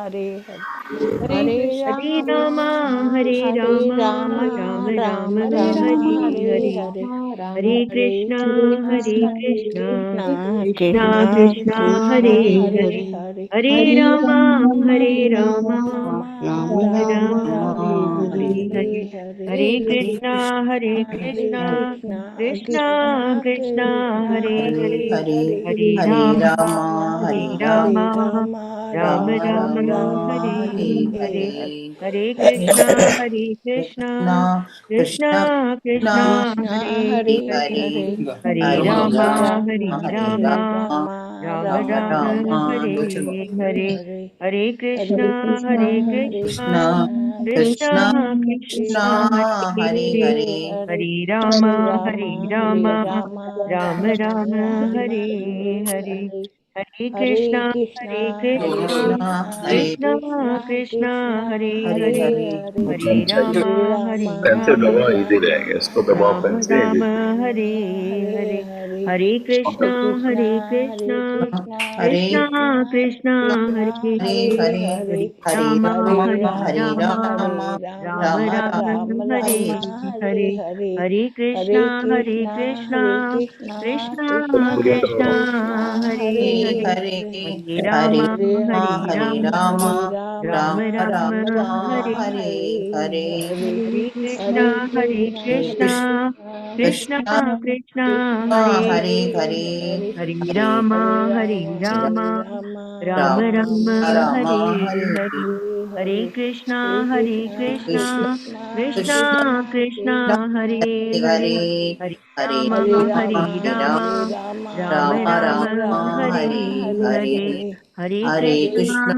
Hare Rama, Hare Rama, Rama Rama, Hare Hare. Hare Krishna, Krishna Krishna, Hare Hare. Hare Rama, Hare Rama, Rama Rama, Hare Hare. Hare Krishna, Krishna Krishna, Hare Hare. Hare Rama, Hare Rama, Rama Rama, Hare Hare. Hare Krishna, Krishna Krishna, Hare Hare. Hare Rama, Rama Rama, Hare Hare. Hare Krishna, Krishna Krishna, Hare Hare. Hare Rama, Rama Rama, Hare Hare. Hare Krishna, Krishna Krishna, Hare Hare. Hare Rama, Pencil daba easy रहेगा इसको दबाओ Rama pen से Rama, Hare Hare. Hare Krishna, Krishna Krishna, Hare Hare. Hare Rama, Rama, Rama Rama, Hare Hare. Hare Krishna, Krishna पूरे Krishna, दबाओ Hare Hare. Hare Rama, Rama, Rama Rama, Hare Hare. Hare Krishna, Krishna Krishna, Hare Hare. Hare Rama, Rama, Rama Rama, Hare Hare. Hare Krishna, Krishna Krishna, Hare Hare. Hare Rama, Rama, Rama Rama, Hare Hare. Hare Krishna,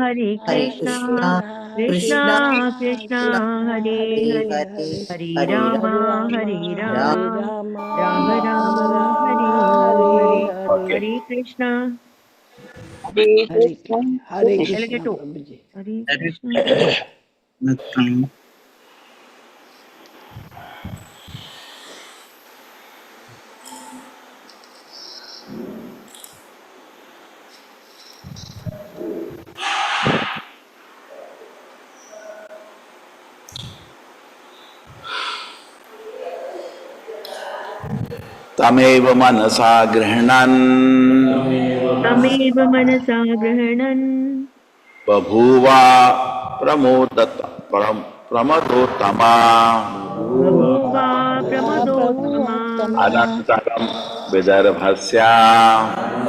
Krishna Krishna Krishna, Hare Hare. Hare Rama, Rama, Rama Rama, Hare Hare. Okay Hare Krishna. Shall I get to? Hare Krishna. तमेव मनसा गृह्णन् तमेव मनसा गृह्णन् बभूवा प्रमदोत्तमा बभूवा प्रमदोत्तमा अनन्तरं विदर्भस्य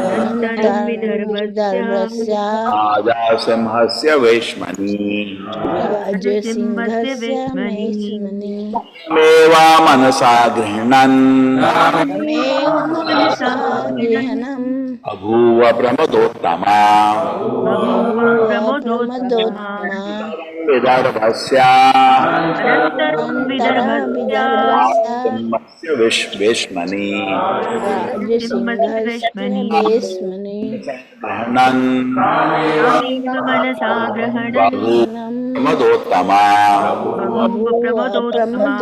अनन्तरं विदर्भस्य राजासिंहस्य वेश्मनि राजसिंहस्य वेश्मनि मेवा मनसा गृह्णन् मनसा गृह्णन् बभूव प्रमदोत्तमा बभूव प्रमदोत्तमा विदर्भस्य अनन्तरं विदर्भस्य सिंहस्य वेश्मनि राजसिंहस्य वेश्मनि गृह्णन् तामेव मनसा गृह्णन् प्रमदोत्तमा बभूव प्रमदोत्तमा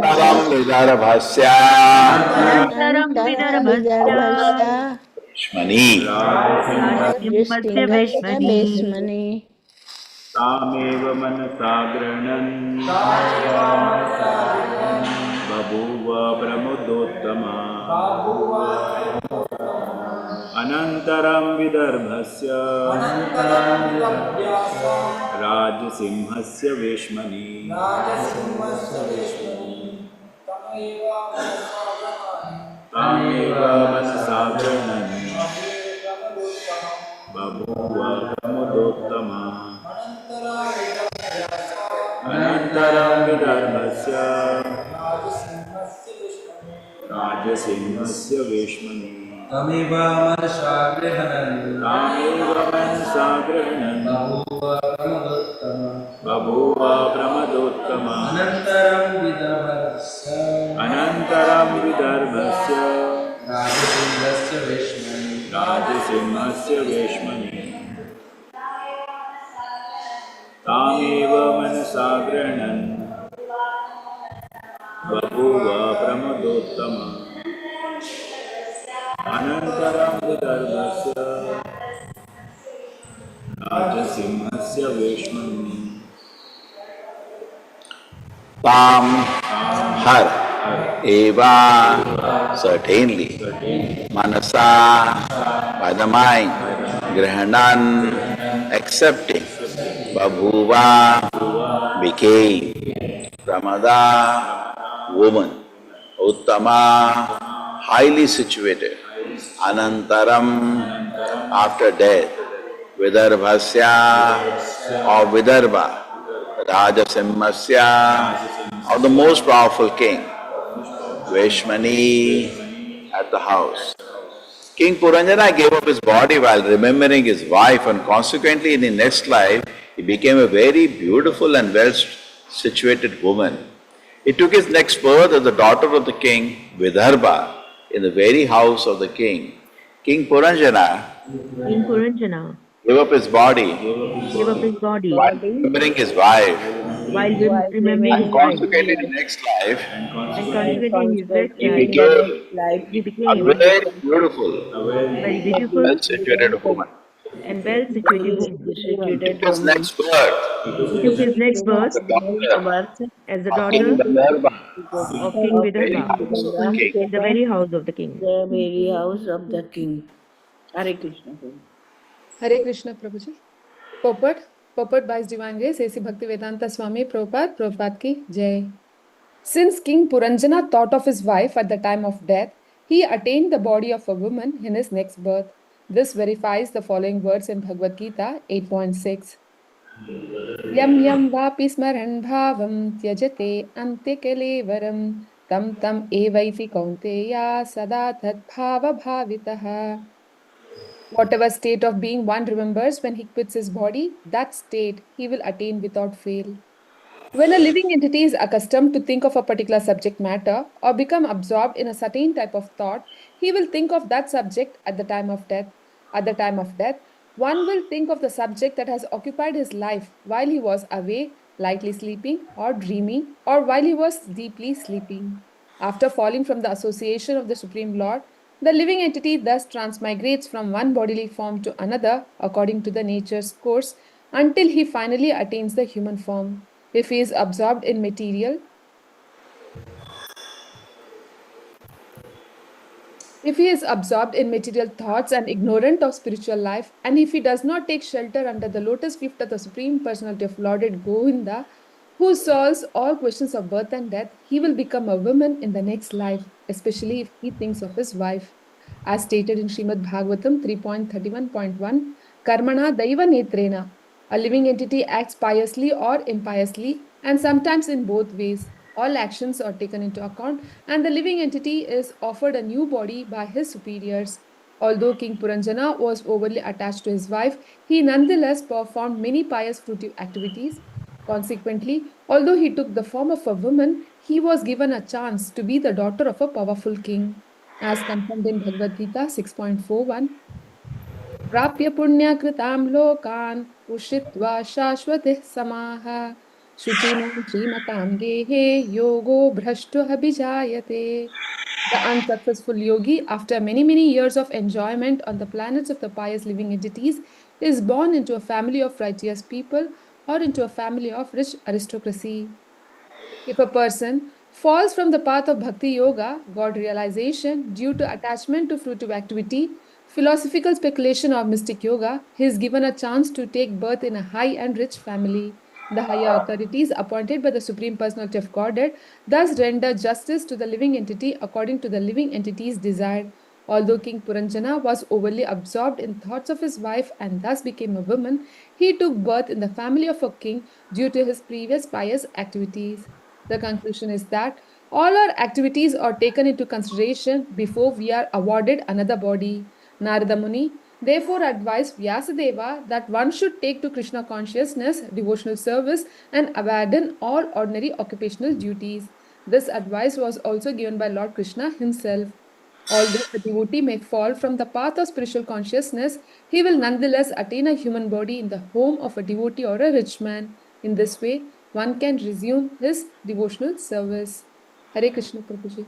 परं विदर्भस्य अनन्तरं विदर्भस्य वेश्मनि राजसिंहस्य वेश्मनि तामेव मनसा गृह्णन् बभूव प्रमुदोत्तमा अनन्तरं विदर्भस्य राजसिंहस्य वेश्मनि तामेव मनसा गृह्णन् बभूव प्रमुदोत्तमा अनन्तरं विदर्भस्य राजसिंहस्य वेश्मनि तमेव मनसा गृह्णन् बभूव प्रमदोत्तमा अनन्तरं विदर्भस्य राजसिंहस्य वेश्मनि तामेव मनसा गृह्णन् बभूव प्रमदोत्तमा अनन्तरं विदर्भस्य राजसिंहस्य वेश्मनि Tam Har Eva, certainly. Manasa, by the mind. Grahanan, accepting. Babhuva, became. Pramada, woman. Uttama, highly situated. Anantaram, after death. Vidarbhasya, or Vidarbha. Rajasimhasya, or the most powerful king. Veshmani, at the house. King Puranjana gave up his body while remembering his wife, and consequently in the next life he became a very beautiful and well situated woman. He took his next birth as the daughter of the king Vidarbha in the very house of the king. King Puranjana King Puranjana gave up his body gave up his body while remembering his wife, while remembering and his wife, consequently in the next life and consequently in his next he life, became he a became very beautiful, a very well beautiful situated woman. and well situated woman. He took his next birth He took his next birth the daughter as the of King daughter Gandharva, of King very Vidarbha house of the king. in the very house of the king. The very house of the king. Hare Krishna. Hare Krishna Prabhuji. Purport by His Divine Grace, A.C. Bhaktivedanta Swami Prabhupada, Prabhupada ki Jai. Since King Puranjana thought of his wife at the time of death, he attained the body of a woman in his next birth. This verifies the following words in Bhagavad Gita 8.6. Yam yam vapi smaran bhavam tyajate antikalevaram tam tam evaiti kaunteya sada tat bhava bhavitaha. Whatever state of being one remembers when he quits his body, that state he will attain without fail. When a living entity is accustomed to think of a particular subject matter or become absorbed in a certain type of thought, he will think of that subject at the time of death. At the time of death, one will think of the subject that has occupied his life while he was awake, lightly sleeping, or dreaming, or while he was deeply sleeping. After falling from the association of the Supreme Lord, the living entity thus transmigrates from one bodily form to another according to the nature's course until he finally attains the human form. If he is absorbed in material, thoughts and ignorant of spiritual life, and if he does not take shelter under the lotus feet of the Supreme Personality of Lord Govinda, who solves all questions of birth and death, he will become a woman in the next life, especially if he thinks of his wife. As stated in Srimad Bhagavatam 3.31.1, Karmana Daiva Netrena. A living entity acts piously or impiously, and sometimes in both ways. All actions are taken into account, and the living entity is offered a new body by his superiors. Although King Puranjana was overly attached to his wife, he nonetheless performed many pious fruitive activities. Consequently, although he took the form of a woman, he was given a chance to be the daughter of a powerful king. As confirmed in Bhagavad Gita 6.41, प्राप्य पुण्यकृतां लोकान् उषित्वा शाश्वतिः समाः शुचीनां श्रीमतां गेहे योगो भ्रष्टोऽभिजायते. The unsuccessful yogi, after many years of enjoyment on the planets of the pious living entities, is born into a family of righteous people or into a family of rich aristocracy. If a person falls from the path of bhakti yoga, God realization, due to attachment to fruitive activity, philosophical speculation or mystic yoga, he is given a chance to take birth in a high and rich family. The higher authorities appointed by the Supreme Personality of Godhead thus render justice to the living entity according to the living entity's desire. Although King Puranjana was overly absorbed in thoughts of his wife and thus became a woman, he took birth in the family of a king due to his previous pious activities. The conclusion is that all our activities are taken into consideration before we are awarded another body. Narada Muni therefore advised Vyasadeva that one should take to Krishna consciousness, devotional service, and abandon all ordinary occupational duties. This advice was also given by Lord Krishna himself. Although a devotee may fall from the path of spiritual consciousness, he will nonetheless attain a human body in the home of a devotee or a rich man. In this way, one can resume his devotional service. Hare Krishna Prabhuji.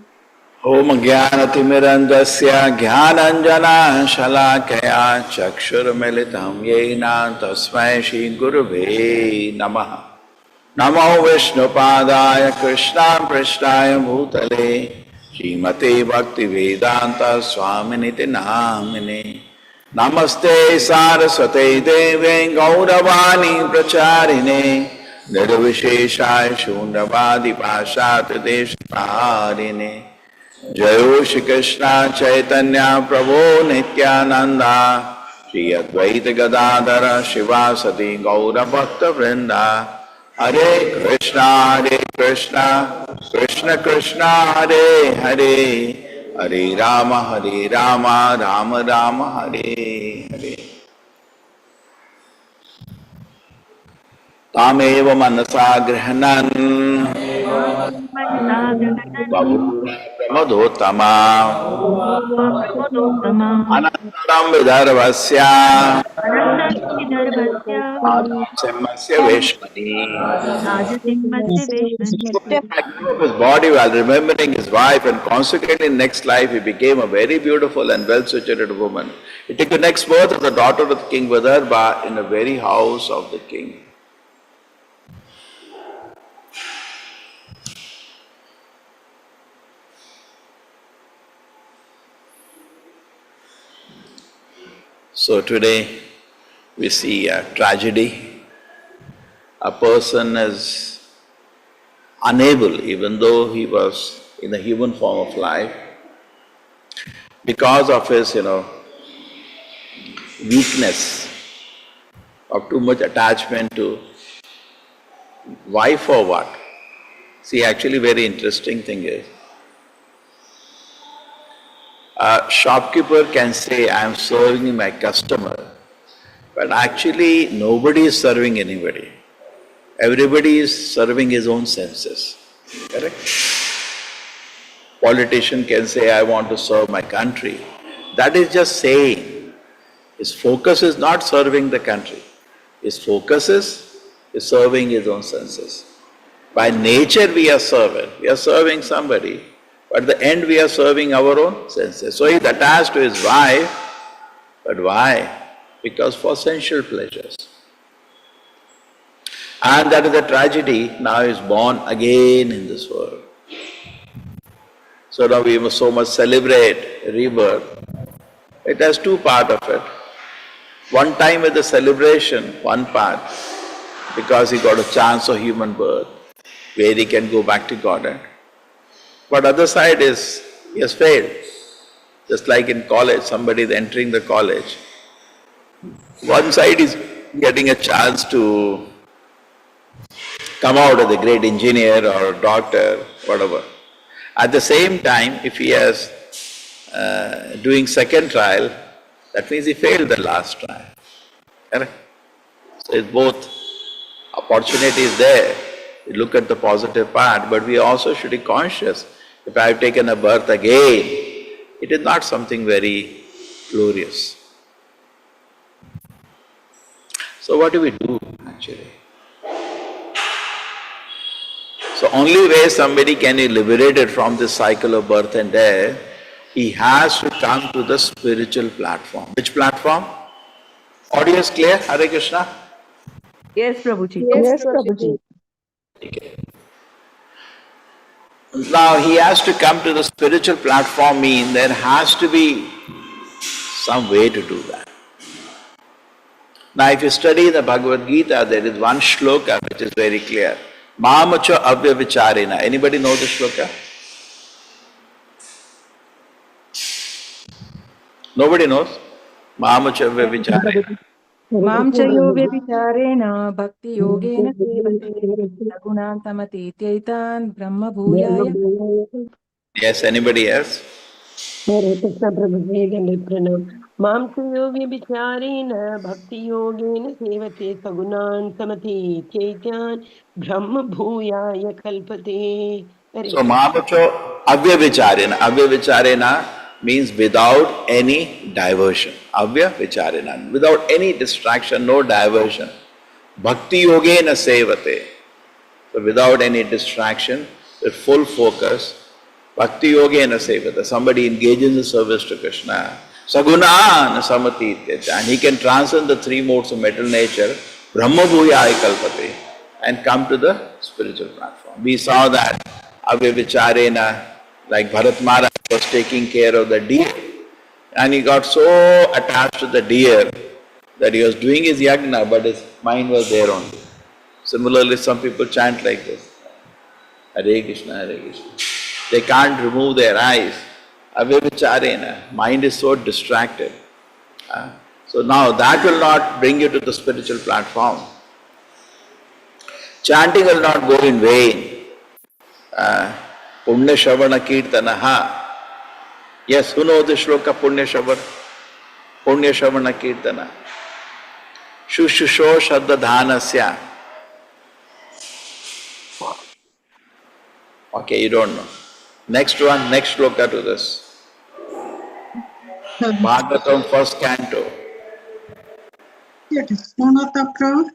Om Jnanatimirandasya Jnananjana Shalakaya Chakshurmilitam Yena Tasmai Shri Gurave Namaha. Namo Vishnupadaya Krishna Prishnaya Bhutale Srimate Bhakti Vedanta Swaminiti Namine Namaste Saraswate Deve Gauravani Pracharine Nirvisheshaya Shundavadi Pashat Deshparine Jayo Shri Krishna Chaitanya Prabhu Nityananda Shri Advaita Gadadhara Shivasati Gaura Bhakta Vrinda Hare Krishna Krishna Krishna Hare Hare Hare Rama Rama Rama Hare Hare Tameva Manasa Grihanan Manasagranam Babhusha Pramadotama Bhava Pramodotama Anantaram Vidharvasya Anantam Vidarbhasya Simhasya Veshmani. Rajasimbasya Veshmani. I grew up his body while remembering his wife, and consequently in next life he became a very beautiful and well-situated woman. He took the next birth as the daughter of King Vidarbha in the very house of the king. So today we see a tragedy. A person is unable, even though he was in the human form of life, because of his, weakness of too much attachment to wife or what. See, actually very interesting thing is, a shopkeeper can say, I am serving my customer, but actually nobody is serving anybody. Everybody is serving his own senses. Correct? Politician can say, I want to serve my country. That is just saying. His focus is not serving the country. His focus is serving his own senses. By nature we are servant. We are serving somebody. But at the end we are serving our own senses. So he's attached to his wife. But why? Because for sensual pleasures. And that is a tragedy. Now he is born again in this world. So now we must so much celebrate rebirth. It has two parts of it. One time with the celebration, one part, because he got a chance of human birth, where he can go back to Godhead. But other side is, he has failed. Just like in college, somebody is entering the college. One side is getting a chance to come out as a great engineer or a doctor, whatever. At the same time, if he is doing second trial, that means he failed the last trial. Correct? So it's both. Opportunity is there. We look at the positive part, but we also should be conscious. If I have taken a birth again, it is not something very glorious. So what do we do actually? So only way somebody can be liberated from this cycle of birth and death, he has to come to the spiritual platform. Which platform? Audio is clear? Hare Krishna? Yes, Prabhuji. Yes, Prabhuji. Okay. Now he has to come to the spiritual platform, means there has to be some way to do that. Now if you study the Bhagavad Gita, there is one shloka which is very clear. Mamacha avya vicharena. Anybody know the shloka? Nobody knows? Mamacha avya vicharena. मां च यो व्यभिचारेण भक्तियोगेन सेवते सगुणान् समतीत्यैतान् ब्रह्मभूयाय Yes, anybody else? Hare Krishna Prabhuji Pranam. Mam Tuyo Vibhicharena Bhakti Yogena Sevate Sagunan Samati Chaityan Brahma Bhuyaya Kalpate. So Mahapacho avya vicharena. Avya vicharena means without any diversion. Avya vicharena. Without any distraction, no diversion. Bhakti yogena sevate. So without any distraction, with full focus, Bhakti yogena sevata. Somebody engages in service to Krishna. Sagunāna samatītyate. And he can transcend the three modes of material nature, Brahma bhūyāya kalpate, and come to the spiritual platform. We saw that avyavicharena, like Bharat Maharaj was taking care of the deer. And he got so attached to the deer that he was doing his yagna, but his mind was there only. Similarly, some people chant like this. Hare Krishna, Hare Krishna. They can't remove their eyes. Avyavicharena, mind is so distracted. So now that will not bring you to the spiritual platform. Chanting will not go in vain. Punya Shavana Kirtanaha. Yes, who knows the shloka Punya Shavana Kirtana? Shushusho Shadda Dhanasya. Okay, you don't know. Next one, next shloka to this. Bhagavatam, first canto. Stunata Prabhu,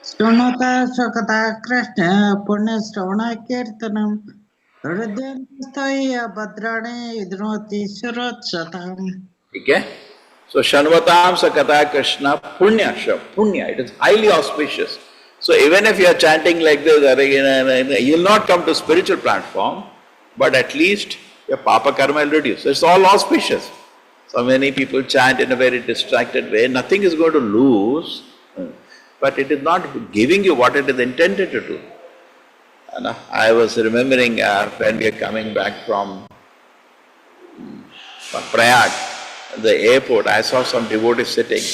Stunata Shakata Krishna, Purna Stona Kirtanam, Hridyanastaya Bhadrane Idnoti Surat Satam. Okay? So, Shanvatam Sakata Krishna Punya, Punya, it is highly auspicious. So, even if you are chanting like this, you will not come to spiritual platform, but at least your Papa Karma will reduce. So, it's all auspicious. So many people chant in a very distracted way, nothing is going to lose, but it is not giving you what it is intended to do. And I was remembering when we are coming back from Prayag, the airport, I saw some devotees sitting,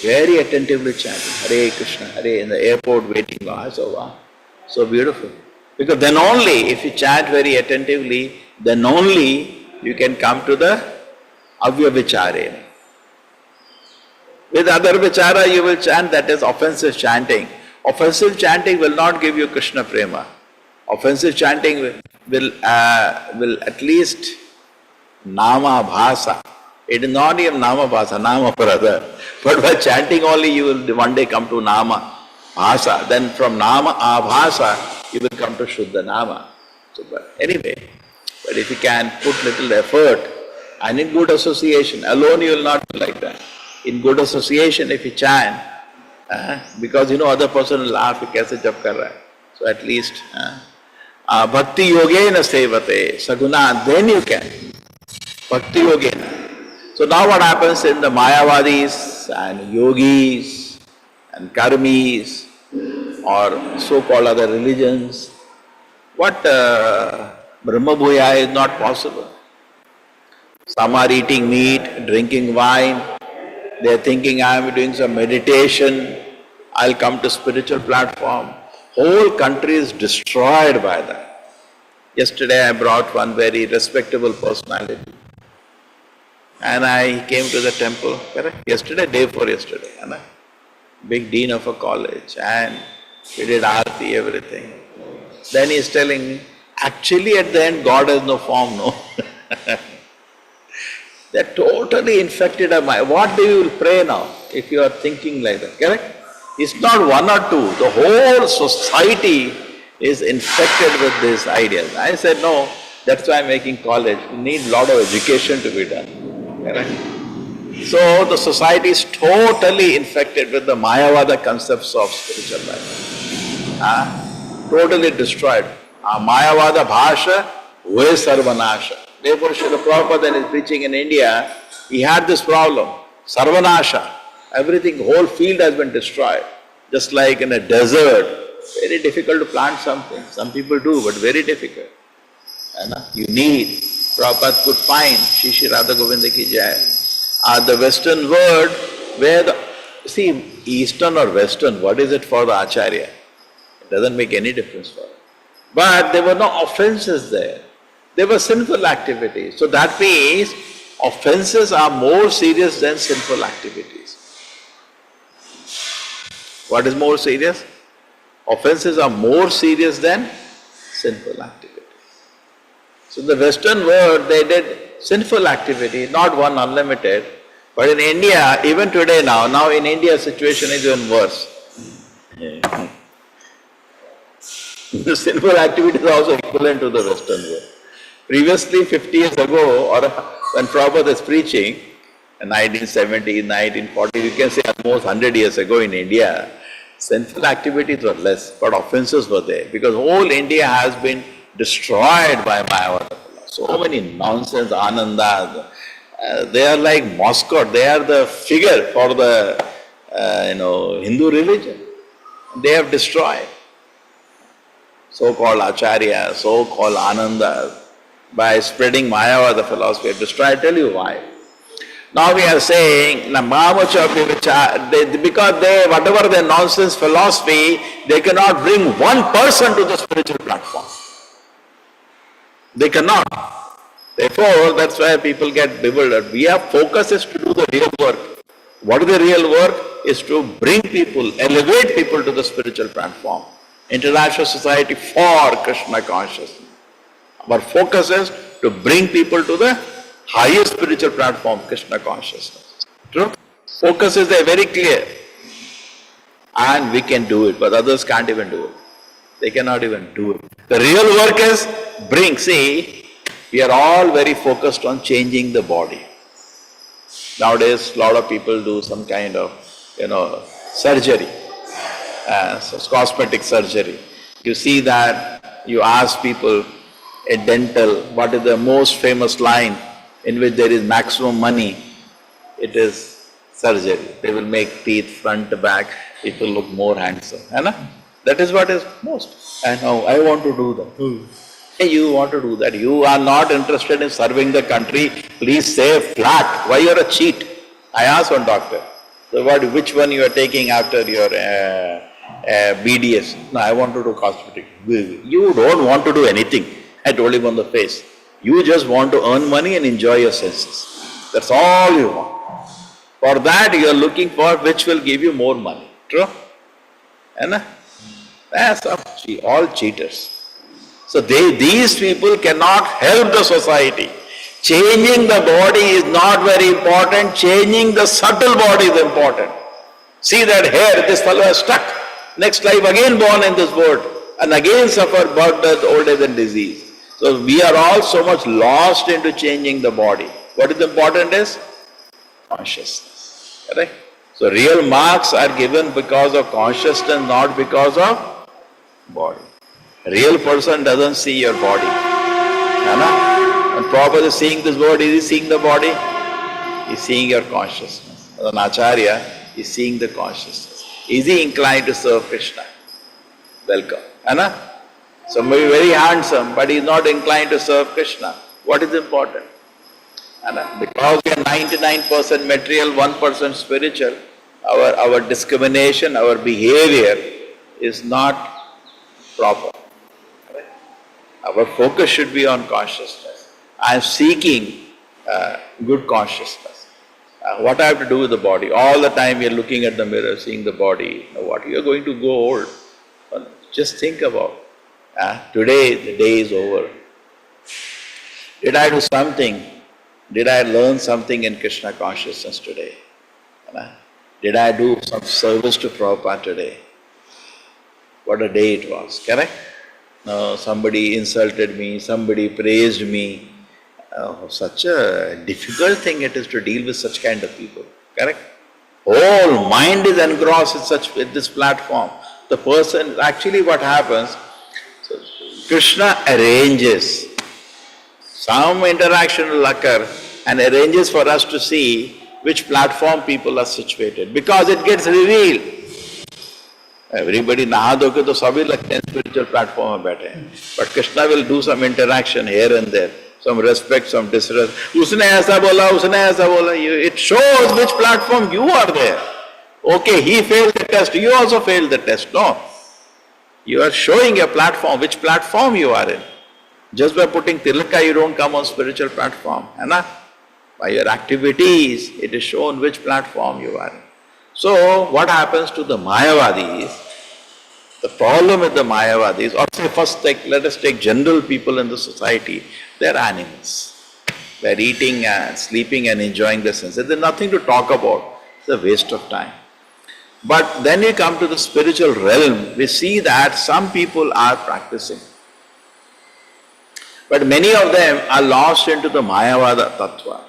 very attentively chanting, Hare Krishna, Hare, in the airport waiting. I saw, wow, so beautiful. Because then only, if you chant very attentively, then only you can come to the Avyavicharena. With other vichara you will chant, that is offensive chanting. Offensive chanting will not give you Krishna prema. Offensive chanting will at least nama bhasa. It is not even nama bhasa, nama brother. But by chanting only you will one day come to nama bhasa. Then from nama abhasa you will come to Shuddha nama. So, but anyway, but if you can put little effort, and in good association, alone you will not be like that. In good association, if you chant, because other person will laugh, kaise jap kar raha hai. So at least, bhakti yogena sevate, saguna, then you can. Bhakti yogena. So now what happens in the Mayavadis and yogis and karmis or so-called other religions, what Brahma Bhuya is not possible. Some are eating meat, drinking wine. They are thinking, I am doing some meditation. I'll come to spiritual platform. Whole country is destroyed by that. Yesterday I brought one very respectable personality. And I came to the temple, correct? Yesterday, day before yesterday. Big dean of a college. And we did aarti, everything. Then he is telling me, actually at the end God has no form, no. That totally infected our mind. What do you pray now if you are thinking like that, correct? It's not one or two. The whole society is infected with these ideas. I said, no, that's why I'm making college. We need a lot of education to be done, correct? So the society is totally infected with the Mayavada concepts of spiritual life. Totally destroyed. Mayavada bhasha, ve sarvanasha. Therefore, Srila Prabhupada, when he is preaching in India, he had this problem, sarvanasha. Everything, whole field has been destroyed. Just like in a desert, very difficult to plant something. Some people do, but very difficult. And you need, Prabhupada could find, Shri Radha Govinda ki jai. The Western world, where see, Eastern or Western, what is it for the Acharya? It doesn't make any difference for him. But there were no offenses there. They were sinful activities. So that means offenses are more serious than sinful activities. What is more serious? Offenses are more serious than sinful activities. So in the Western world, they did sinful activity, not one unlimited. But in India, even today now in India situation is even worse. The sinful activity is also equivalent to the Western world. Previously, 50 years ago, or when Prabhupada was preaching, in 1970, 1940, you can say almost 100 years ago in India, sinful activities were less, but offenses were there, because whole India has been destroyed by Mayavada. So many nonsense, Ananda, they are like mascot, they are the figure for the Hindu religion. They have destroyed. So-called Acharya, so-called Ananda, by spreading Mayavada philosophy, have destroyed. I tell you why. Now we are saying, because they, whatever their nonsense philosophy, they cannot bring one person to the spiritual platform. They cannot. Therefore, that's why people get bewildered. Our focus is to do the real work. What is the real work? Is to bring people, elevate people to the spiritual platform. International Society for Krishna Consciousness. Our focus is to bring people to the highest spiritual platform, Krishna Consciousness. True? Focus is there, very clear. And we can do it, but others can't even do it. They cannot even do it. The real work is we are all very focused on changing the body. Nowadays, a lot of people do some kind of, surgery, cosmetic surgery. You see that, you ask people in dental, what is the most famous line in which there is maximum money? It is surgery. They will make teeth front to back, people look more handsome. That is what is most. And now I want to do that. Hey, you want to do that. You are not interested in serving the country. Please say flat. Why you are a cheat? I asked one doctor. So which one you are taking after your BDS? No, I want to do cosmetic. You don't want to do anything. I told him on the face. You just want to earn money and enjoy your senses. That's all you want. For that you are looking for which will give you more money. True? That's all cheaters. So these people cannot help the society. Changing the body is not very important. Changing the subtle body is important. See that hair, this fellow has stuck. Next life again born in this world and again suffer birth, death, old age and disease. So we are all so much lost into changing the body. What is important is consciousness. Correct? So real marks are given because of consciousness, not because of body. A real person doesn't see your body. And Prabhupada is seeing this body, is he seeing the body? He is seeing your consciousness. As an Acharya, he is seeing the consciousness. Is he inclined to serve Krishna? Welcome. Somebody very handsome, but he is not inclined to serve Krishna. What is important? Because we are 99% material, 1% spiritual, our discrimination, our behavior is not proper. Our focus should be on consciousness. I am seeking good consciousness. What I have to do with the body? All the time we are looking at the mirror, seeing the body. What? You are going to go old. Just think about, today the day is over. Did I do something? Did I learn something in Krishna consciousness today? Did I do some service to Prabhupada today? What a day it was, correct? Somebody insulted me, somebody praised me. Such a difficult thing it is to deal with such kind of people, correct? Whole mind is engrossed with this platform. The person, actually what happens, Krishna arranges. Some interaction will occur and arranges for us to see which platform people are situated, because it gets revealed. Everybody नहा धो के तो सभी लगते हैं spiritual platform में बैठे हैं, but Krishna will do some interaction here and there, some respect, some disrespect. उसने ऐसा बोला, उसने ऐसा बोला. It shows which platform you are there. Okay, he failed the test, you also failed the test. No, you are showing a platform, which platform you are in. Just by putting tilaka, you don't come on spiritual platform. By your activities, it is shown which platform you are in. So, what happens to the Mayavadis? The problem with the Mayavadis, or say first let us take general people in the society, they are animals. They are eating and sleeping and enjoying the senses. There is nothing to talk about. It's a waste of time. But then we come to the spiritual realm, we see that some people are practicing. But many of them are lost into the Mayavada Tattva.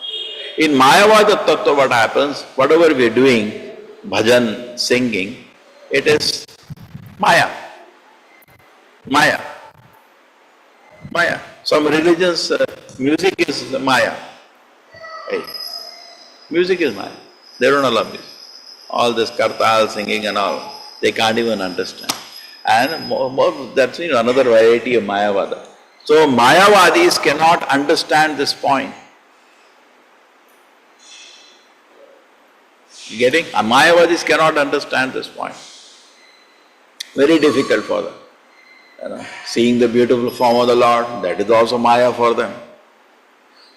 In Mayavada Tattva what happens, whatever we are doing, bhajan, singing, it is Maya. Maya. Maya. Some religions, music is Maya. Hey. Music is Maya. They don't allow music. All this kartal, singing and all, they can't even understand. And that's another variety of Mayavada. So Mayavadis cannot understand this point. You getting? Mayavadis cannot understand this point. Very difficult for them. Seeing the beautiful form of the Lord, that is also Maya for them.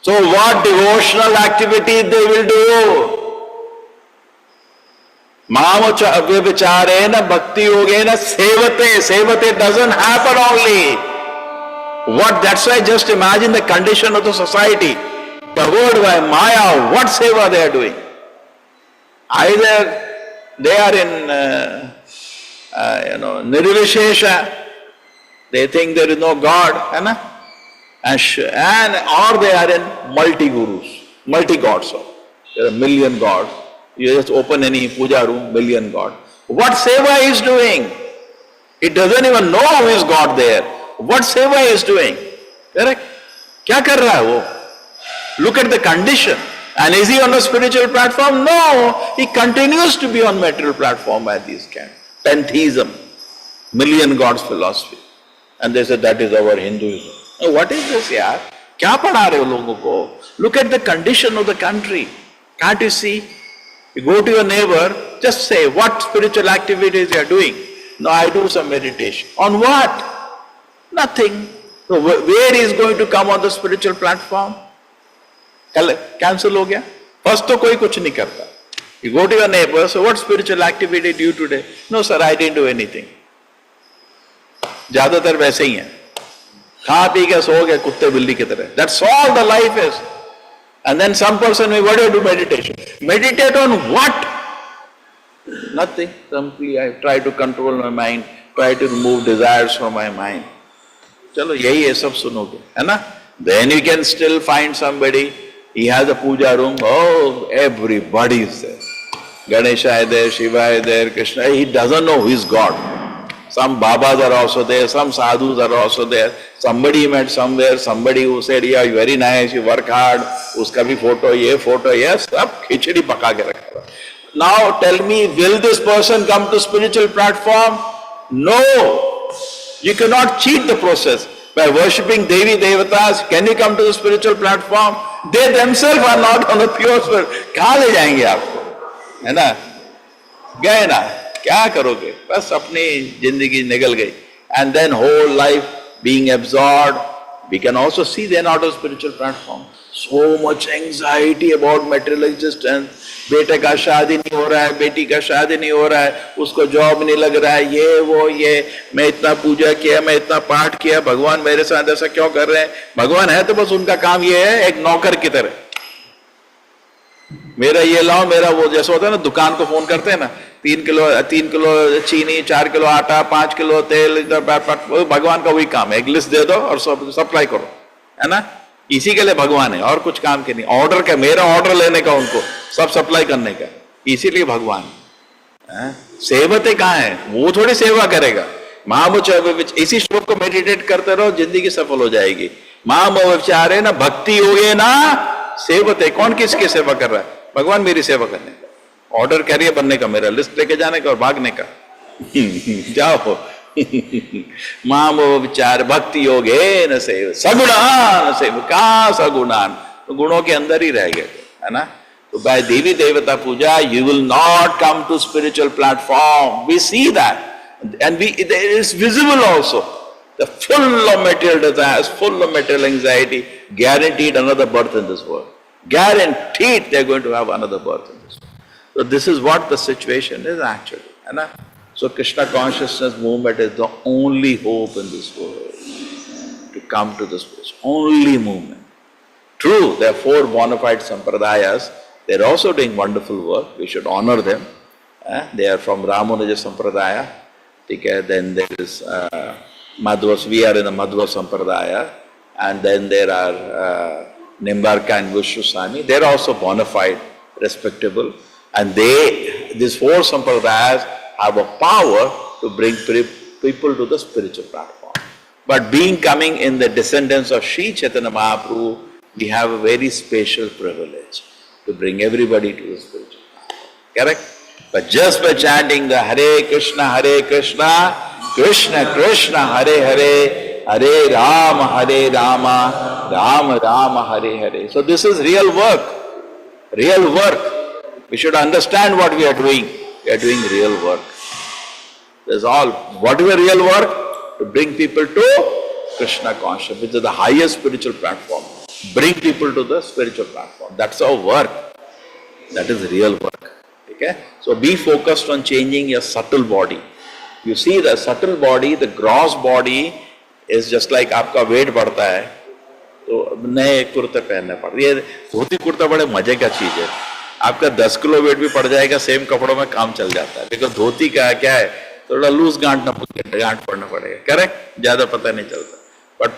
So what devotional activity they will do? Mamacha avyavicharena bhakti yogena sevate. Sevate doesn't happen only. That's why just imagine the condition of the society. Covered by Maya, what seva they are doing? Either they are in, nirvishesha, they think there is no God, and or they are in multi-gurus, multi-gods. There are a million gods. You just open any puja room, million gods. What seva is doing? It doesn't even know who is God there. What seva is doing? Correct? Kya kar raha hai wo? Look at the condition. And is he on the spiritual platform? No. He continues to be on material platform by these kind. Pantheism, million gods philosophy. And they said that is our Hinduism. Oh, what is this, yaar? Kya padha rahe ho logo ko? Look at the condition of the country. Can't you see? You go to your neighbor, just say what spiritual activities you are doing. No, I do some meditation. On what? Nothing. So where is going to come on the spiritual platform? Cancel ho gaya? First to koi kuch nahi karta. You go to your neighbor, so what spiritual activity do you today? No sir, I didn't do anything. ज्यादातर वैसे ही हैं, खा P के सो गए कुत्ते बिल्ली की तरह. That's all the life is. And then some person may, what do you do meditation? Meditate on what? Nothing. Simply I try to control my mind, try to remove desires from my mind. चलो यही है, सब सुनोगे, है ना? Then you can still find somebody, he has a puja room, oh, everybody is there. Ganesha is there, Shiva is there, Krishna, he doesn't know who is God. Some Babas are also there, some Sadhus are also there. Somebody met somewhere, somebody who said, yeah, you're very nice, you work hard, uska bhi photo, yes, sab khichdi paka ke rakha. Now tell me, will this person come to spiritual platform? No. You cannot cheat the process. By worshipping Devi Devatas, can you come to the spiritual platform? They themselves are not on the pure spirit. कहाँ ले जाएंगे आपको? है ना? गए ना? क्या करोगे? बस अपनी जिंदगी निकल गई. And then whole life being absorbed, we can also see they are not on spiritual platform. So much anxiety about material existence. बेटे का शादी नहीं हो रहा है, बेटी का शादी नहीं हो रहा है, उसको जॉब नहीं लग रहा है, ये मैं इतना पूजा किया, मैं इतना पाठ किया, भगवान मेरे साथ ऐसा क्यों कर रहे हैं? भगवान है तो बस उनका काम ये है, एक नौकर की तरह, मेरा ये लाओ, मेरा वो. जैसा होता है ना, दुकान को फोन करते हैं ना, 3 किलो चीनी, 4 किलो आटा, 5 किलो तेल, भगवान का वही काम है, एक लिस्ट दे दो और सप्लाई करो, है ना? इसी के लिए भगवान है, और कुछ काम के नहीं. ऑर्डर का, मेरा ऑर्डर लेने का, उनको सब सप्लाई करने का, इसीलिए भगवान. सेवते कहाँ है? वो थोड़ी सेवा करेगा. महामुच, इसी श्लोक को मेडिटेट करते रहो, जिंदगी सफल हो जाएगी. महामुचारे ना भक्ति होगे ना सेवते. कौन किसकी सेवा कर रहा है? भगवान मेरी सेवा करने का, ऑर्डर कैरियर बनने का, मेरा लिस्ट लेके जाने का और भागने का. जाओ. माम विचार भक्ति योगे न सेव सगुणान सेव. कहाँ सगुणान? तो गुणों के अंदर ही रह गए, है ना? तो बाय देवी देवता पूजा you will not come to spiritual platform. We see that, and it is visible also. The full of material desires, full of material anxiety, guaranteed another birth in this world. Guaranteed they are going to have another birth in this world. So this is what the situation is actually, है ना? So Krishna consciousness movement is the only hope in this world to come to this place. Only movement. True, there are 4 bona fide sampradayas. They are also doing wonderful work. We should honor them. They are from Ramanuja Sampradaya. Okay, then there is Madhvas. We are in the Madhva Sampradaya. and then there are Nimbarka and Vishwaswami. They are also bona fide, respectable, and these four sampradayas have a power to bring people to the spiritual platform. But coming in the descendants of Sri Chaitanya Mahaprabhu, we have a very special privilege to bring everybody to the spiritual platform. Correct? But just by chanting the Hare Krishna, Krishna Krishna, Hare Hare, Hare Rama, Rama Rama, Hare Hare. So this is real work. Real work. We should understand what we are doing. We are doing real work. That's all. What is the real work? To bring people to Krishna consciousness, which is the highest spiritual platform. Bring people to the spiritual platform. That's our work. That is real work. Okay? So be focused on changing your subtle body. You see the subtle body, the gross body is just like आपका weight बढ़ता है तो नए कुर्ते पहनने पड़ते। ये धोती कुर्ता बड़े मजे का चीज है। आपका 10 किलो वेट भी पड़ जाएगा, सेम कपड़ों में काम चल जाता है। बिकॉज धोती का क्या है, थोड़ा लूज गांठ पड़ना पड़ेगा। करेक्ट? ज्यादा पता नहीं चलता। बट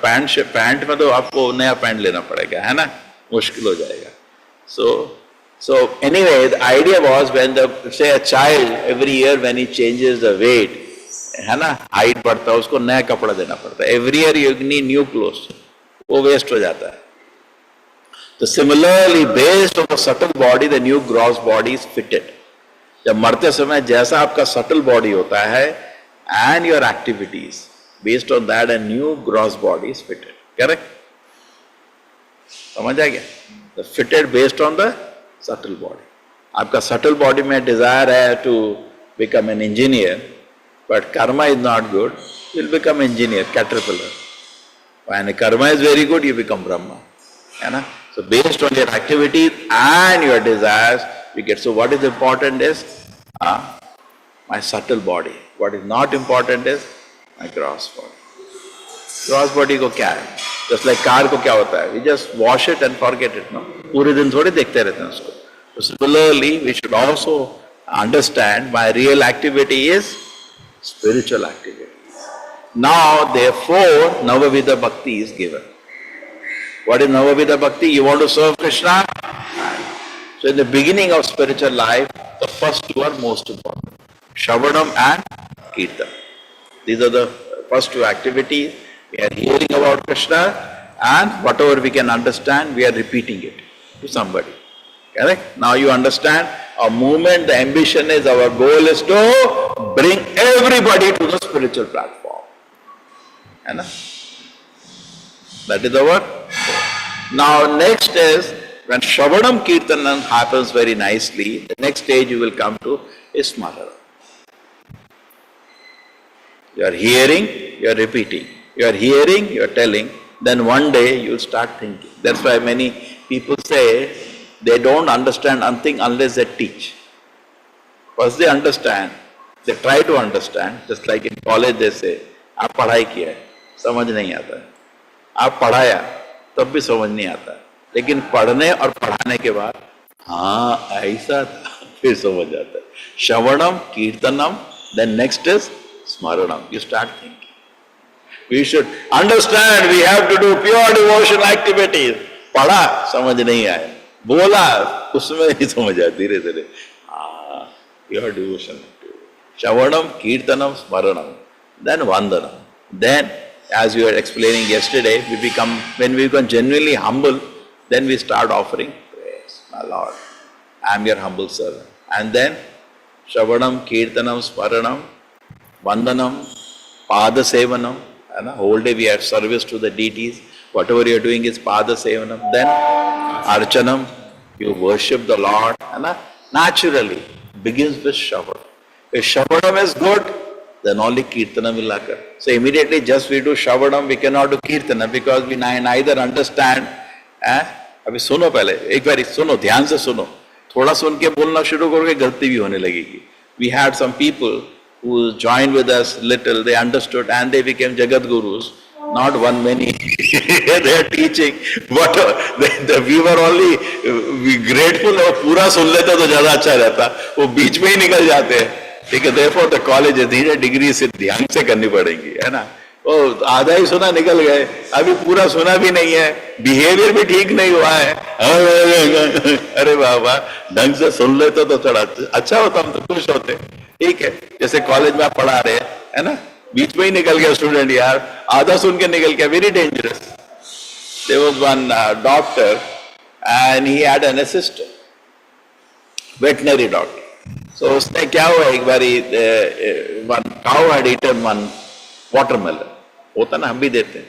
पैंट में तो आपको नया पैंट लेना पड़ेगा, है ना? मुश्किल हो जाएगा। So anyway, the idea was when say a child every year when he changes the weight, है ना, हाइट बढ़ता है, उसको नया कपड़ा देना पड़ता है। Every year you need new clothes, वो वेस्ट हो जाता है। तो similarly based on the subtle body the new gross body is fitted. जब मरते समय जैसा आपका सटल बॉडी होता है and your activities based on that a new gross body is fitted. Correct? समझ आ गया? The fitted based on the subtle body. आपका सटल बॉडी में डिजायर है to become an engineer, but karma is not good, you'll become engineer, caterpillar. When karma is very good, you become Brahma. So based on your activities and your desires, we get. So what is important is my subtle body. What is not important is my gross body. Gross body को क्या है? Just like car को क्या होता है? We just wash it and forget it. No? पूरे दिन थोड़े देखते रहते हैं उसको. So similarly, we should also understand my real activity is spiritual activity. Now, therefore, Navavida Bhakti is given. What is Navavida Bhakti? You want to serve Krishna? So, in the beginning of spiritual life, the first two are most important. Shravanam and Kirtan. These are the first two activities. We are hearing about Krishna and whatever we can understand, we are repeating it to somebody. Correct? Now you understand our movement, the ambition is, our goal is to bring everybody to the spiritual platform. That is our goal. Now next is, when Shravanam Kirtanam happens very nicely, the next stage you will come to is Smarana. You are hearing, you are repeating. You are hearing, you are telling, then one day you will start thinking. That's why many people say, they don't understand anything unless they teach. First they understand, they try to understand, just like in college they say, आप पढ़ाई किया है, समझ नहीं आता है। आप पढ़ाया, तब भी समझ नहीं आता है। लेकिन पढ़ने और पढ़ाने के बाद, हाँ ऐसा था, फिर समझ आता है। श्रवणम, कीर्तनम, then next is स्मरणम. You start thinking. We should understand, we have to do pure devotional activities. पढ़ा, समझ नहीं आया। बोला, उसमें ही समझ आया धीरे धीरे। Pure devotion. Shravanam, Kirtanam, Smaranam. Then Vandanam. Then, as you were explaining yesterday, when we become genuinely humble, then we start offering praise. My Lord, I am your humble servant. And then, Shravanam, Kirtanam, Smaranam, Vandanam, Pada Sevanam. Whole day we have service to the deities. Whatever you are doing is Pada Sevanam. Then, Archanam, you worship the Lord. Naturally, begins with Shravanam. If Shravanam is good, then only Kirtanam will occur. So immediately just we do Shravanam, we cannot do Kirtanam because we neither understand. अभी सुनो पहले, एक बार सुनो, ध्यान से सुनो. थोड़ा सुन के बोलना शुरू करोगे, गलती भी होने लगेगी. We had some people who joined with us little, they understood and they became Jagat Gurus. Not one many, they are teaching, but we were only grateful और पूरा सुन लेता तो ज़्यादा अच्छा रहता, वो बीच में ही निकल जाते हैं, ठीक है, therefore the college धीरे डिग्री से ध्यान से करनी पड़ेगी, है ना, वो आधा ही सुना निकल गए, अभी पूरा सुना भी नहीं है, बिहेवियर भी ठीक नहीं हुआ है। अरे बाबा, ढंग से सुन लेते तो थोड़ा अच्छा होता, हम तो खुश होते। ठीक है, जैसे कॉलेज में आप पढ़ा रहे हैं, है ना, बीच में ही निकल गया स्टूडेंट यार, आधा सुन के निकल गया, very dangerous. There was one doctor and he had an assistant, veterinary doctor. So उसने क्या हुआ, एक बारी one cow had eaten one watermelon, होता ना, हम भी देते हैं,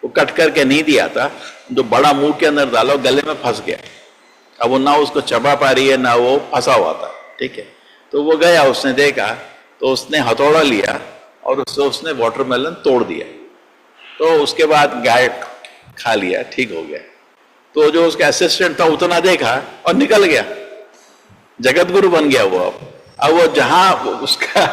वो कट करके नहीं दिया था, जो बड़ा मुंह के अंदर डालो, गले में फंस गया। अब वो ना उसको चबा पा रही है ना वो फंसा हुआ था। ठीक है, तो वो गया, उसने देखा, तो उसने हथौड़ा लिया और उसने वाटरमेलन तोड़ दिया। तो उसके बाद गाय खा लिया, ठीक हो गया। तो जो उसका असिस्टेंट था उतना देखा और निकल गया, जगत गुरु बन गया वो। अब वो जहां उसका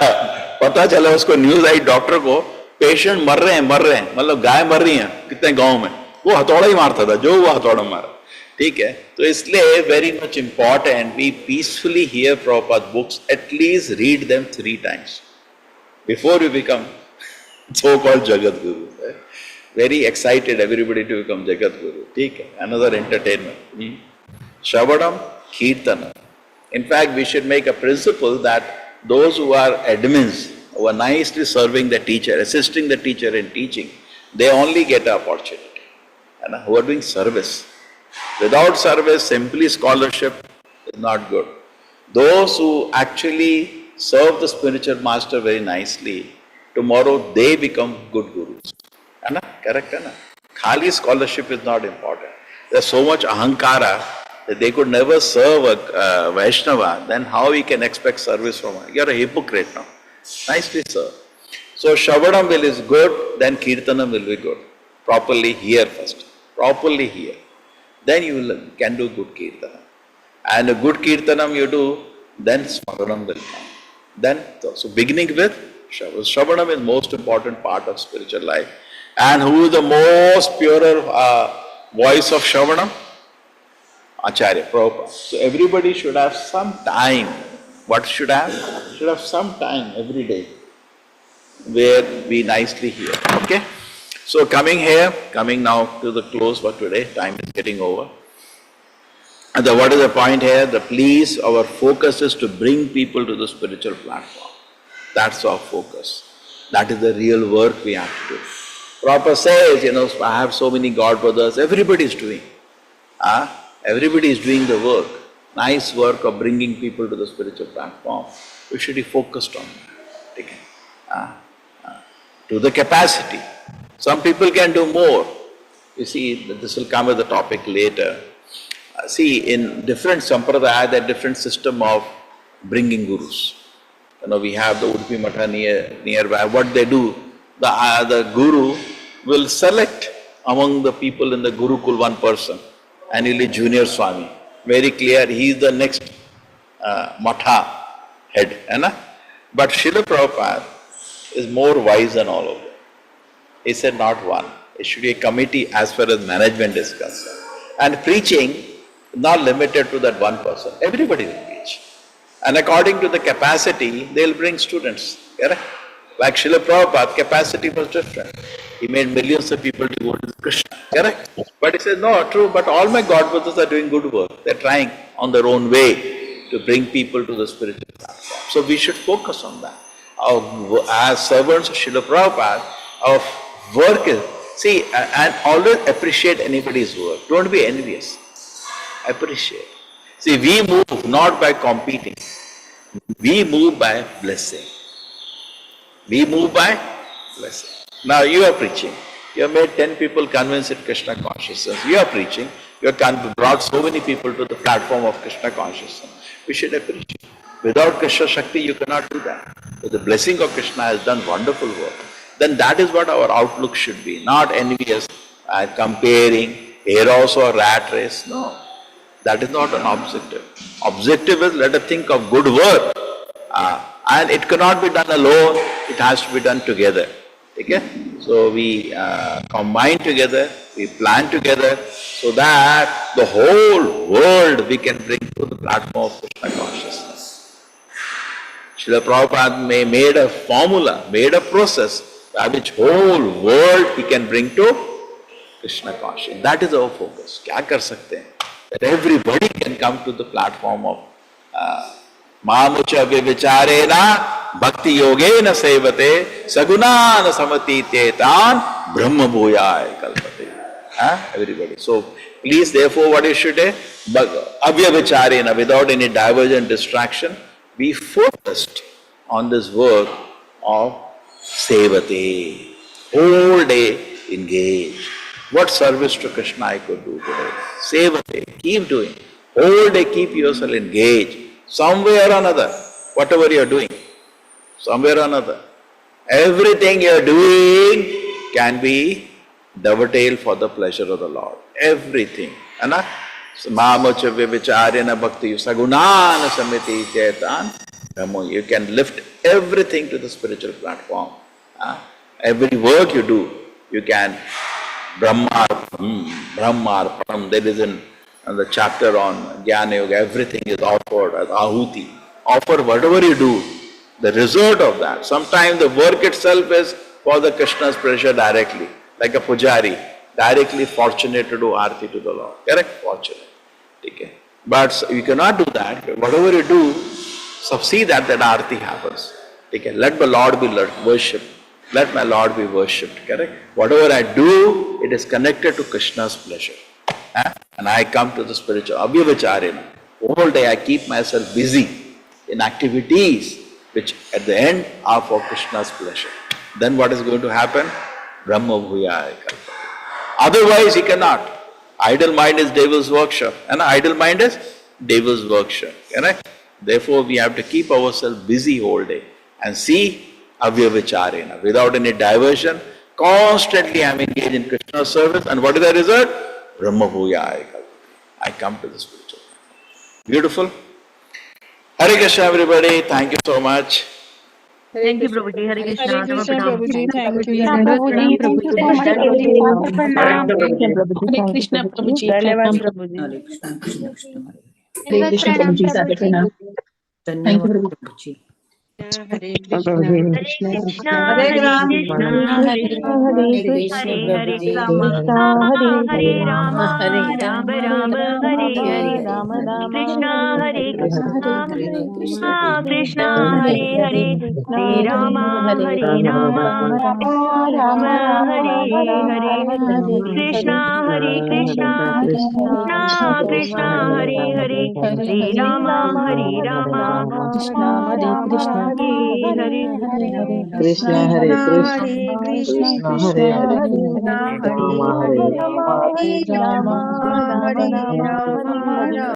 पता चला, उसको न्यूज आई डॉक्टर को, पेशेंट मर रहे हैं, मतलब गाय मर रही हैं कितने गांव में, वो हथौड़ा ही मारता था, जो वो हथौड़ा मारा। ठीक है, तो इसलिए very much important we peacefully hear proper books, at least read them 3 times before you become so called जगत गुरु। Very excited everybody to become Jagat Guru. ठीक है, another entertainment. Shravanam, Kirtanam. In fact, we should make a principle that those who are admins, who are nicely serving the teacher, assisting the teacher in teaching, they only get an opportunity. And who are doing service. Without service, simply scholarship is not good. Those who actually serve the spiritual master very nicely, tomorrow they become good gurus. है ना, correct है ना? खाली scholarship is not important. There's so much ahankara that they could never serve a Vaishnava, then how we can expect service from her? You're a hypocrite now. Nicely serve. So Shravanam will is good, then Kirtanam will be good. Properly hear first. Properly hear. Then you can do good Kirtanam. And a good Kirtanam you do, then Smaranam will come. Then, so beginning with Shravanam. Shravanam is most important part of spiritual life. And who is the most purer voice of Shravanam? Acharya, Prabhupada. So everybody should have some time. What should have? Should have some time every day where we nicely hear. Okay? So coming now to the close for today, time is getting over. And what is the point here? Please, our focus is to bring people to the spiritual platform. That's our focus. That is the real work we have to do. Prabhupada says, I have so many God brothers, everybody is doing. Everybody is doing the work. Nice work of bringing people to the spiritual platform. We should be focused on that. Okay? To the capacity. Some people can do more. You see, this will come as a topic later. See, in different sampradaya, there are different system of bringing gurus. We have the Udupi Matha nearby. What they do, the guru will select among the people in the Gurukul one person, and he'll be junior Swami. Very clear, he is the next Matha head. But Srila Prabhupada is more wise than all of them. He said not one. It should be a committee as far as management is concerned. And preaching is not limited to that one person. Everybody will preach. And according to the capacity, they will bring students. Correct? Like Srila Prabhupada, capacity was different. He made millions of people to go to Krishna. Correct? But he said, no, true, but all my God brothers are doing good work. They're trying on their own way to bring people to the spiritual platform. So we should focus on that. As servants of Srila Prabhupada, our work is, see, and always appreciate anybody's work. Don't be envious. Appreciate. See, we move not by competing. We move by blessing. We move by blessing. Now you are preaching. You have made 10 people convinced in Krishna consciousness. You are preaching. You have brought so many people to the platform of Krishna consciousness. We should appreciate. Without Krishna Shakti, you cannot do that. But the blessing of Krishna has done wonderful work. Then that is what our outlook should be. Not envious, comparing, here also a rat race. No. That is not an objective. Objective is let us think of good work. And it cannot be done alone, it has to be done together. Okay? So we combine together, we plan together, so that the whole world we can bring to the platform of Krishna consciousness. Srila Prabhupada made a formula, made a process which whole world he can bring to Krishna consciousness. That is our focus. क्या कर सकते हैं? That everybody can come to the platform of Mamucha Vivicharena Bhakti Yogena Sevate Sagunana Samatitetan Brahma Bhuyaya Kalpate. Everybody. So please, therefore, what you should do? Avyavicharena, without any divergent distraction, be focused on this work of Sevate. Whole day engage. What service to Krishna I could do today? Sevate. Keep doing. Whole day keep yourself engaged. Some way or another, whatever you are doing, somewhere or another, everything you are doing can be dovetail for the pleasure of the Lord. Everything. Mamacha vivicharena bhakti sagunana samiti chetan. You can lift everything to the spiritual platform. Every work you do, you can Brahmarpanam. There is in the chapter on Jnana Yoga, everything is offered as ahuti. Offer whatever you do, the result of that. Sometimes the work itself is for the Krishna's pleasure directly, like a pujari, directly fortunate to do arti to the Lord. Correct? Fortunate. Okay. But you cannot do that. Whatever you do, see that arti happens. Okay. Let the Lord be worshipped. Let my Lord be worshipped. Correct? Whatever I do, it is connected to Krishna's pleasure. And I come to the spiritual Abhyavacharena. All day I keep myself busy in activities which at the end are for Krishna's pleasure. Then what is going to happen? Brahma Bhuyaya Kalpate. Otherwise he cannot. Idle mind is devil's workshop. And idle mind is devil's workshop. Correct? Therefore we have to keep ourselves busy whole day and see Avyavacharena without any diversion. Constantly I am engaged in Krishna's service, and what is the result? Brahma Bhuyaya. I come to the spiritual. Beautiful. Hare Krishna everybody. Thank you so much. Thank you, Prabhuji. Hare Krishna. Hare Krishna, Prabhuji. Prabhuji. Thank you. Prabhuji, thank you so much, Prabhuji. Pranam. Hare Krishna, Prabhuji. धन्यवाद प्रभुजी. Hare Krishna, Krishna Krishna. Hare Krishna, Prabhuji, Sadhana. Thank you, Dhanyavad, Prabhuji. Prabhuji. Hare Krishna, Krishna Krishna, Hare Hare Krishna, Hare Hare Hare Krishna, Krishna, Hare Prabhuji. Rama, Hare Rama, Hare Rama Rama, Rama, Rama Hare Rama, Hare. Hare Hare. Krishna, Hare Hare Krishna, Krishna, Krishna Krishna, Krishna, Hare Hare Hare. Hare. Hare Rama, Hare Hare Rama, Rama, Rama Rama Rama, Rama, Rama Hare Rama, Hare. Hare Krishna, Hare. Hare Krishna, Krishna Krishna, Krishna, Krishna, Hare Hare Hare. Hare. Hare Hare Hare, Rama, Hare Rama, Krishna Hare Krishna, Hare Hare. Hare Hare, Krishna Hare Krishna, Krishna, Hare Krishna Krishna, Hare Krishna, Hare, Hare Krishna, Hare, Hare Rama Hare. Hare Hare Hare Rama, Rama, Rama Hare Rama, Rama, Hare Hare Hare.